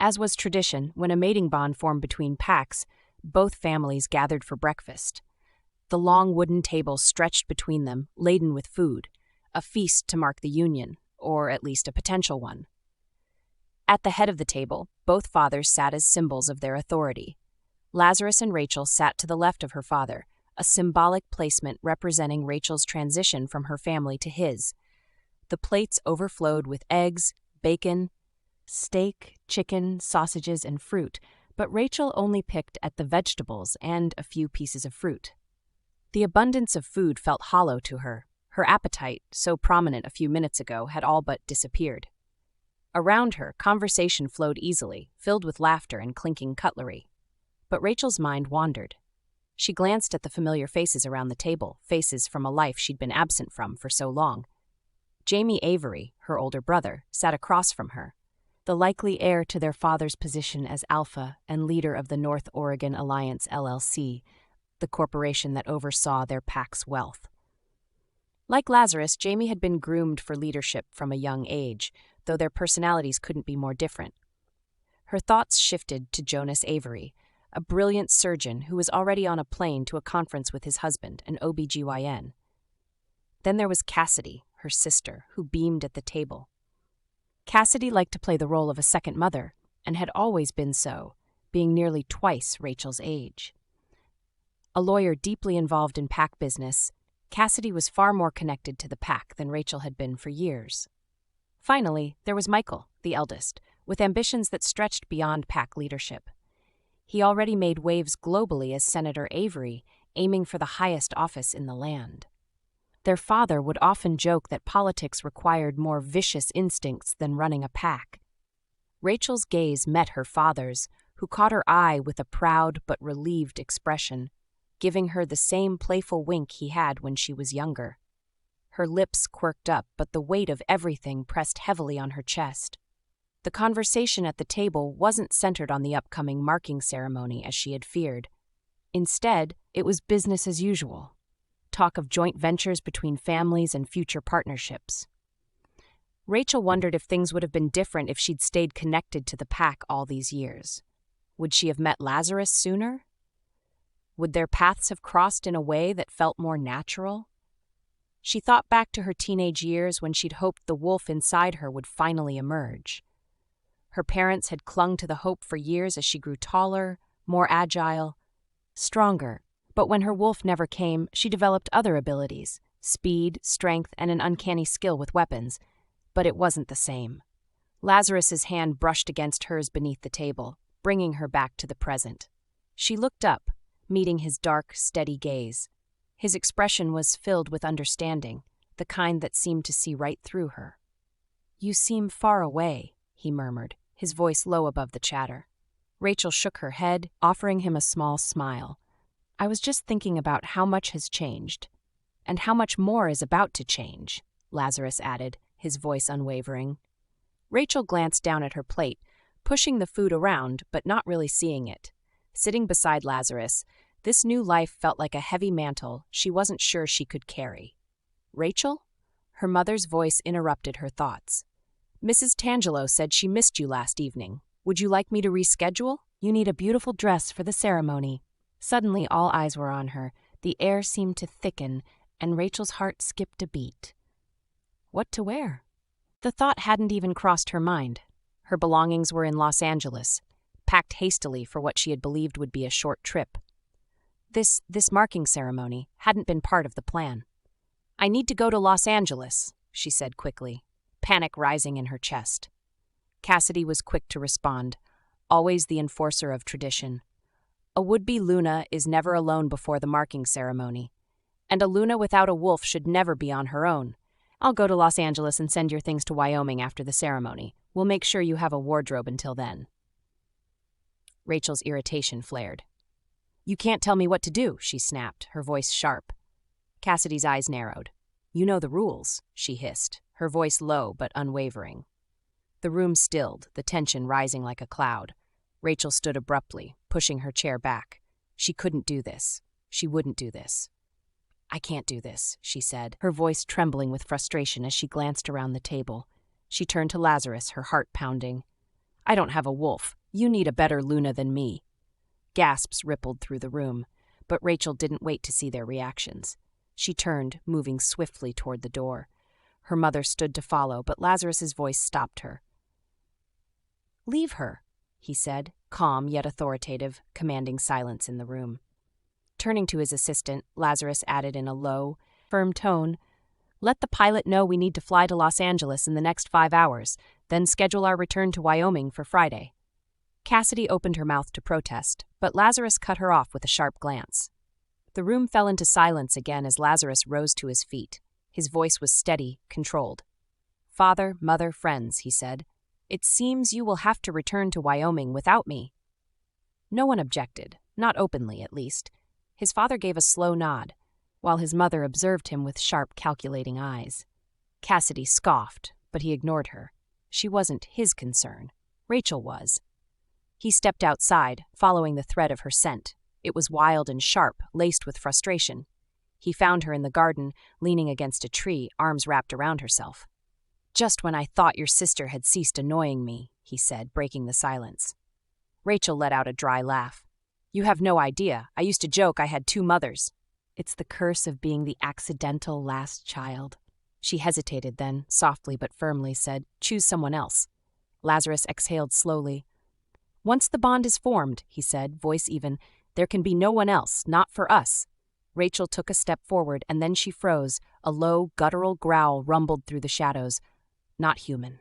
As was tradition, when a mating bond formed between packs, both families gathered for breakfast. The long wooden table stretched between them, laden with food, a feast to mark the union, or at least a potential one. At the head of the table, both fathers sat as symbols of their authority. Lazarus and Rachel sat to the left of her father, a symbolic placement representing Rachel's transition from her family to his. The plates overflowed with eggs, bacon, steak, chicken, sausages, and fruit, but Rachel only picked at the vegetables and a few pieces of fruit. The abundance of food felt hollow to her. Her appetite, so prominent a few minutes ago, had all but disappeared. Around her, conversation flowed easily, filled with laughter and clinking cutlery. But Rachel's mind wandered. She glanced at the familiar faces around the table, faces from a life she'd been absent from for so long. Jamie Avery, her older brother, sat across from her, the likely heir to their father's position as alpha and leader of the North Oregon Alliance LLC, the corporation that oversaw their pack's wealth. Like Lazarus, Jamie had been groomed for leadership from a young age, though their personalities couldn't be more different. Her thoughts shifted to Jonas Avery, a brilliant surgeon who was already on a plane to a conference with his husband, an OBGYN. Then there was Cassidy, her sister, who beamed at the table. Cassidy liked to play the role of a second mother, and had always been so, being nearly twice Rachel's age. A lawyer deeply involved in pack business, Cassidy was far more connected to the pack than Rachel had been for years. Finally, there was Michael, the eldest, with ambitions that stretched beyond pack leadership. He already made waves globally as Senator Avery, aiming for the highest office in the land. Their father would often joke that politics required more vicious instincts than running a pack. Rachel's gaze met her father's, who caught her eye with a proud but relieved expression, giving her the same playful wink he had when she was younger. Her lips quirked up, but the weight of everything pressed heavily on her chest. The conversation at the table wasn't centered on the upcoming marking ceremony as she had feared. Instead, it was business as usual. Talk of joint ventures between families and future partnerships. Rachel wondered if things would have been different if she'd stayed connected to the pack all these years. Would she have met Lazarus sooner? Would their paths have crossed in a way that felt more natural? She thought back to her teenage years when she'd hoped the wolf inside her would finally emerge. Her parents had clung to the hope for years as she grew taller, more agile, stronger. But when her wolf never came, she developed other abilities, speed, strength, and an uncanny skill with weapons. But it wasn't the same. Lazarus's hand brushed against hers beneath the table, bringing her back to the present. She looked up, meeting his dark, steady gaze. His expression was filled with understanding, the kind that seemed to see right through her. "You seem far away," he murmured, his voice low above the chatter. Rachel shook her head, offering him a small smile. "I was just thinking about how much has changed, and how much more is about to change," Lazarus added, his voice unwavering. Rachel glanced down at her plate, pushing the food around but not really seeing it. Sitting beside Lazarus, this new life felt like a heavy mantle she wasn't sure she could carry. "Rachel?" Her mother's voice interrupted her thoughts. "Mrs. Tangelo said she missed you last evening. Would you like me to reschedule? You need a beautiful dress for the ceremony." Suddenly all eyes were on her, the air seemed to thicken, and Rachel's heart skipped a beat. What to wear? The thought hadn't even crossed her mind. Her belongings were in Los Angeles, packed hastily for what she had believed would be a short trip. This marking ceremony hadn't been part of the plan. "I need to go to Los Angeles," she said quickly, panic rising in her chest. Cassidy was quick to respond, always the enforcer of tradition. A would-be Luna is never alone before the marking ceremony, and a Luna without a wolf should never be on her own. "I'll go to Los Angeles and send your things to Wyoming after the ceremony. We'll make sure you have a wardrobe until then." Rachel's irritation flared. "You can't tell me what to do," she snapped, her voice sharp. Cassidy's eyes narrowed. "You know the rules," she hissed, her voice low but unwavering. The room stilled, the tension rising like a cloud. Rachel stood abruptly, pushing her chair back. She couldn't do this. She wouldn't do this. "I can't do this," she said, her voice trembling with frustration as she glanced around the table. She turned to Lazarus, her heart pounding. I don't have a wolf. You need a better Luna than me." Gasps rippled through the room, but Rachel didn't wait to see their reactions. She turned, moving swiftly toward the door. Her mother stood to follow, but Lazarus's voice stopped her. "Leave her," he said, calm yet authoritative, commanding silence in the room. Turning to his assistant, Lazarus added in a low, firm tone, "Let the pilot know we need to fly to Los Angeles in the next 5 hours, then schedule our return to Wyoming for Friday." Cassidy opened her mouth to protest, but Lazarus cut her off with a sharp glance. The room fell into silence again as Lazarus rose to his feet. His voice was steady, controlled. "Father, mother, friends," he said, "it seems you will have to return to Wyoming without me." No one objected, not openly at least. His father gave a slow nod, while his mother observed him with sharp, calculating eyes. Cassidy scoffed, but he ignored her. She wasn't his concern. Rachel was. He stepped outside, following the thread of her scent. It was wild and sharp, laced with frustration. He found her in the garden, leaning against a tree, arms wrapped around herself. "Just when I thought your sister had ceased annoying me," he said, breaking the silence. Rachel let out a dry laugh. "You have no idea. I used to joke I had 2 mothers. It's the curse of being the accidental last child." She hesitated, then, softly but firmly, said, "Choose someone else." Lazarus exhaled slowly. "Once the bond is formed," he said, voice even, "there can be no one else, not for us." Rachel took a step forward, and then she froze. A low, guttural growl rumbled through the shadows. "Not human."